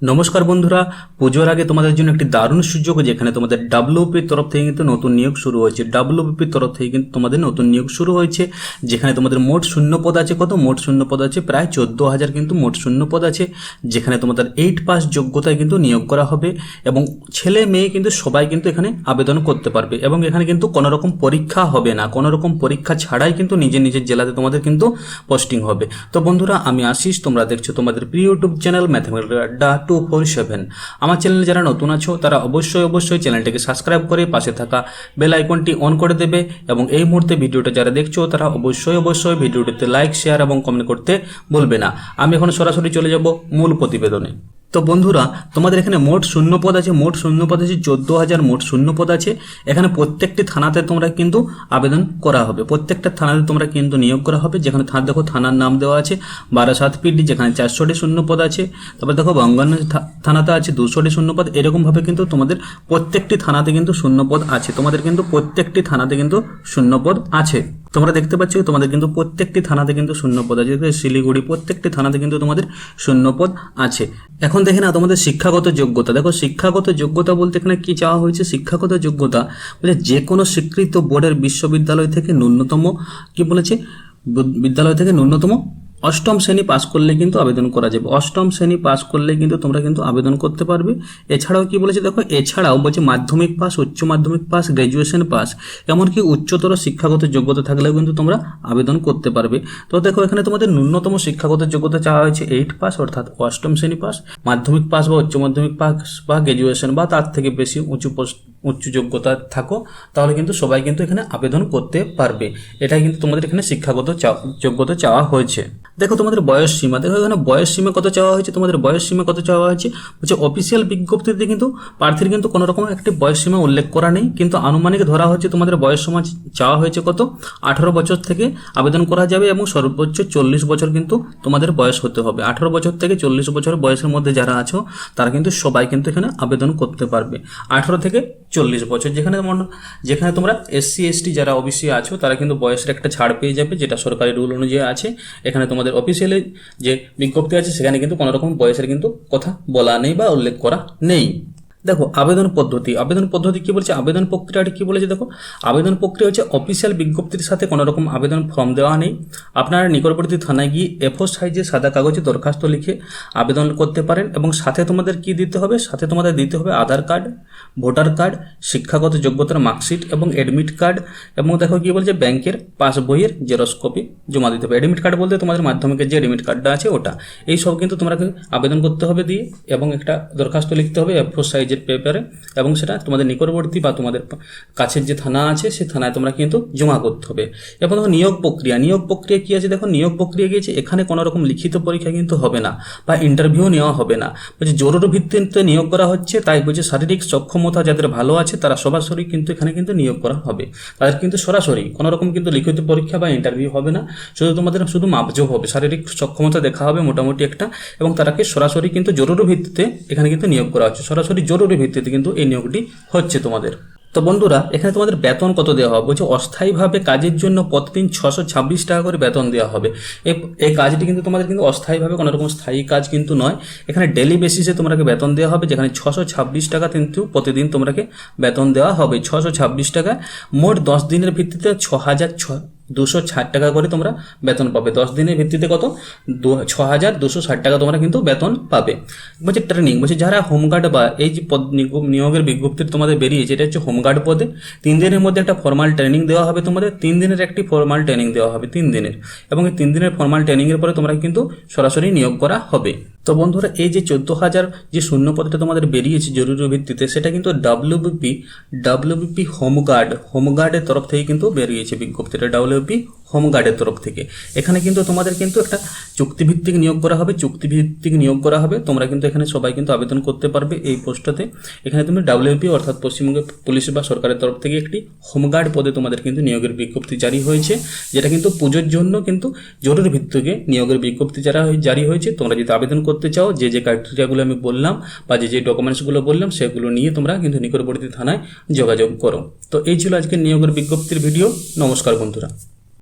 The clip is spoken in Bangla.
নমস্কার বন্ধুরা, পুজোর আগে তোমাদের জন্য একটি দারুণ সুযোগ, যেখানে তোমাদের ডাব্লিউপির তরফ থেকে কিন্তু নতুন নিয়োগ শুরু হয়েছে। ডাব্লিউপির তরফ থেকে কিন্তু তোমাদের নতুন নিয়োগ শুরু হয়েছে, যেখানে তোমাদের মোট শূন্য পদ আছে কত? মোট শূন্য পদ আছে প্রায় 14,000 কিন্তু মোট শূন্য পদ আছে, যেখানে তোমাদের 8 পাস যোগ্যতায় কিন্তু নিয়োগ করা হবে এবং ছেলে মেয়ে কিন্তু সবাই কিন্তু এখানে আবেদন করতে পারবে এবং এখানে কিন্তু কোনো রকম পরীক্ষা হবে না, কোনো রকম পরীক্ষা ছাড়াই কিন্তু নিজের নিজের জেলাতে তোমাদের কিন্তু পোস্টিং হবে। তো বন্ধুরা, আমি আশিস, তোমরা দেখছো তোমাদের প্রিয় ইউটিউব চ্যানেল ম্যাথমেটিক্যাল আড্ডা 247। আমার চ্যানেলে যারা নতুন আছো তারা অবশ্যই চ্যানেলটিকে সাবস্ক্রাইব করে পাশে থাকা বেল আইকনটি অন করে দেবে এবং এই মুহূর্তে ভিডিওটা যারা দেখছো তারা অবশ্যই ভিডিওটিতে লাইক, শেয়ার এবং কমেন্ট করতে ভুলবে না। আমি এখন সরাসরি চলে যাব মূল প্রতিবেদনে। তো বন্ধুরা, তোমাদের এখানে মোট শূন্য পদ আছে, মোট শূন্য পদ আছে 14,000 মোট শূন্য পদ আছে। এখানে প্রত্যেকটি থানাতে তোমরা কিন্তু আবেদন করা হবে, প্রত্যেকটা থানাতে তোমরা কিন্তু নিয়োগ করা হবে। যেখানে দেখো থানার নাম দেওয়া আছে 12/7 পিডি, যেখানে 400টি শূন্য পদ আছে। তারপর দেখো বঙ্গান্ন থানাতে আছে 200টি শূন্য পদ। এরকমভাবে কিন্তু তোমাদের প্রত্যেকটি থানাতে কিন্তু শূন্য পদ আছে, তোমাদের কিন্তু প্রত্যেকটি থানাতে কিন্তু শূন্য পদ আছে। তোমরা দেখতে পাচ্ছ তোমাদের কিন্তু প্রত্যেকটি থানাতে কিন্তু শূন্য পদ আছে, শিলিগুড়ি প্রত্যেকটি থানাতে কিন্তু তোমাদের শূন্য পদ আছে। এখন দেখে না তোমাদের শিক্ষাগত যোগ্যতা। দেখো শিক্ষাগত যোগ্যতা বলতে এখানে কি চাওয়া হয়েছে? শিক্ষাগত যোগ্যতা বলে যে কোনো স্বীকৃত বোর্ডের বিশ্ববিদ্যালয় থেকে ন্যূনতম কি বলেছে, বিদ্যালয় থেকে ন্যূনতম অষ্টম শ্রেণী পাস করলে কিন্তু আবেদন করা যাবে। অষ্টম শ্রেণী পাস করলে কিন্তু তোমরা কিন্তু আবেদন করতে পারবে। এছাড়াও কি বলেছে দেখো, এছাড়াও বলছে মাধ্যমিক পাস, উচ্চ মাধ্যমিক পাস, গ্র্যাজুয়েশন পাস, এমনকি উচ্চতর শিক্ষাগত যোগ্যতা থাকলেও কিন্তু তোমরা আবেদন করতে পারবে। তো দেখো এখানে তোমাদের ন্যূনতম শিক্ষাগত যোগ্যতা চাওয়া হয়েছে 8 পাস, অর্থাৎ অষ্টম শ্রেণী পাস। মাধ্যমিক পাস বা উচ্চ মাধ্যমিক পাস বা গ্র্যাজুয়েশন বা তার থেকে বেশি উচ্চ যোগ্যতা থাকো, তাহলে কিন্তু সবাই কিন্তু এখানে আবেদন করতে পারবে। এটাই কিন্তু তোমাদের এখানে শিক্ষাগত যোগ্যতা চাওয়া হয়েছে। দেখো তোমাদের বয়স সীমা, দেখো এখানে বয়স সীমা কত চাওয়া হয়েছে, তোমাদের বয়স সীমা কত চাওয়া হয়েছে বলছে অফিসিয়াল বিজ্ঞপ্তিতে কিন্তু প্রার্থীর কিন্তু কোনো রকম একটি বয়স সীমা উল্লেখ করা নেই, কিন্তু আনুমানিক ধরা হচ্ছে তোমাদের বয়স সীমা চাওয়া হয়েছে কত? 18 বছর থেকে আবেদন করা যাবে এবং সর্বোচ্চ 40 বছর কিন্তু তোমাদের বয়স হতে হবে। 18 বছর থেকে 40 বছর বয়সের মধ্যে যারা আছো তারা কিন্তু সবাই কিন্তু এখানে আবেদন করতে পারবে। 18 থেকে 40 বছর, যেখানে তোমরা SC ST যারা ওবিসি আছো তারা কিন্তু বয়সের একটা ছাড় পেয়ে যাবে, যেটা সরকারি রুল অনুযায়ী আছে। এখানে তোমাদের অফিসিয়ালি যে বিজ্ঞপ্তি আছে সেখানে কিন্তু কোনো রকম বয়সের কিন্তু কথা বলা নেই বা উল্লেখ করা নেই। দেখো আবেদন পদ্ধতি কি বলছে, আবেদন প্রক্রিয়াটি কি বলেছে দেখো, আবেদন প্রক্রিয়া হচ্ছে অফিসিয়াল বিজ্ঞপ্তির সাথে কোনো রকম আবেদন ফর্ম দেওয়া নেই। আপনারা নিকটবর্তী থানায় গিয়ে A4 সাইজে সাদা কাগজে দরখাস্ত লিখে আবেদন করতে পারেন এবং সাথে তোমাদের কি দিতে হবে? সাথে তোমাদের দিতে হবে আধার কার্ড, ভোটার কার্ড, শিক্ষাগত যোগ্যতার মার্কশিট এবং অ্যাডমিট কার্ড, এবং দেখো কি বলছে ব্যাংকের পাসবইয়ের জেরক্স কপি জমা দিতে হবে। অ্যাডমিট কার্ড বলতে তোমাদের মাধ্যমিকের যে অ্যাডমিট কার্ডটা আছে ওটা, এই সব কিন্তু তোমরা আবেদন করতে হবে দিয়ে, এবং একটা দরখাস্ত লিখতে হবে A4 সাইজ পেপারে, এবং সেটা তোমাদের নিকটবর্তী বা তোমাদের কাছের যে থানা আছে সেই থানায় তোমরা কিন্তু জমা করতে হবে। এবং দেখো নিয়োগ প্রক্রিয়া কি আছে, দেখো নিয়োগ প্রক্রিয়া গিয়েছে এখানে কোনো রকম লিখিত পরীক্ষা কিন্তু হবে না বা ইন্টারভিউ নেওয়া হবে না। বলছে জরুরি ভিত্তিতে নিয়োগ করা হচ্ছে, তাই বলছে শারীরিক সক্ষমতা যাদের ভালো আছে তারা সরাসরি কিন্তু এখানে কিন্তু নিয়োগ করা হবে। তাদের কিন্তু সরাসরি কোনো রকম কিন্তু লিখিত পরীক্ষা বা ইন্টারভিউ হবে না, তোমাদের শুধু মাপজোপ হবে, শারীরিক সক্ষমতা দেখা হবে মোটামুটি একটা, এবং তারাকে সরাসরি কিন্তু জরুরি ভিত্তিতে এখানে কিন্তু নিয়োগ করা হচ্ছে, সরাসরি জরুরি ভিত্তিতে কিন্তু এই নিয়োগটি হচ্ছে তোমাদের। তো বন্ধুরা, এখানে তোমাদের বেতন কত দেওয়া হবে বলছে, অস্থায়ীভাবে কাজের জন্য প্রতিদিন 626 টাকা করে বেতন দেওয়া হবে। এই কাজটি কিন্তু তোমাদের কিন্তু অস্থায়ীভাবে কোনো রকম স্থায়ী কাজ কিন্তু নয়, এখানে ডেলি বেসিসে তোমাকে বেতন দেওয়া হবে, যেখানে 626 টাকা কিন্তু প্রতিদিন তোমাকে বেতন দেওয়া হবে। 626 টাকা মোট 10 দিনের ভিত্তিতে 6,260 টাকা করে তোমরা বেতন পাবে। 10 দিনের ভিত্তিতে কত? 6,260 টাকা তোমরা কিন্তু বেতন পাবে। বলছে ট্রেনিং, বলছে যারা হোমগার্ড বা এই যে পদ নিয়োগের বিজ্ঞপ্তি তোমাদের বেরিয়েছে, এটা হচ্ছে হোমগার্ড পদে 3 দিনের মধ্যে একটা ফর্মাল ট্রেনিং দেওয়া হবে তোমাদের। 3 দিনের একটি ফর্মাল ট্রেনিং দেওয়া হবে 3 দিনের, এবং এই 3 দিনের ফর্মাল ট্রেনিংয়ের পরে তোমরা কিন্তু সরাসরি নিয়োগ করা হবে। তো বন্ধুরা, এই যে 14,000 যে শূন্য পদটা তোমাদের বেরিয়েছে জরুরি ভিত্তিতে, সেটা কিন্তু ডাব্লিউবিপি হোমগার্ডের তরফ থেকে কিন্তু বেরিয়েছে বিজ্ঞপ্তিটা, ডাব্লিউবিপি হোমগার্ডের তরফ থেকে। এখানে কিন্তু তোমাদের কিন্তু একটা চুক্তিভিত্তিক নিয়োগ করা হবে, তোমরা কিন্তু এখানে সবাই কিন্তু আবেদন করতে পারবে এই পোস্টটাতে। এখানে তুমি ডাব্লিউপি অর্থাৎ পশ্চিমবঙ্গ পুলিশ বা সরকারের তরফ থেকে একটি হোমগার্ড পদে তোমাদের কিন্তু নিয়োগের বিজ্ঞপ্তি জারি হয়েছে, যেটা কিন্তু পুজোর জন্য কিন্তু জরুরি ভিত্তিতে নিয়োগের বিজ্ঞপ্তি জারি হয়েছে। তোমরা যদি আবেদন করতে চাও, যে ক্রাইটেরিয়াগুলো আমি বললাম বা যে ডকুমেন্টসগুলো বললাম সেগুলো নিয়ে তোমরা কিন্তু নিকটবর্তী থানায় যোগাযোগ করো। তো এই ছিল আজকে নিয়োগের বিজ্ঞপ্তির ভিডিও। নমস্কার বন্ধুরা।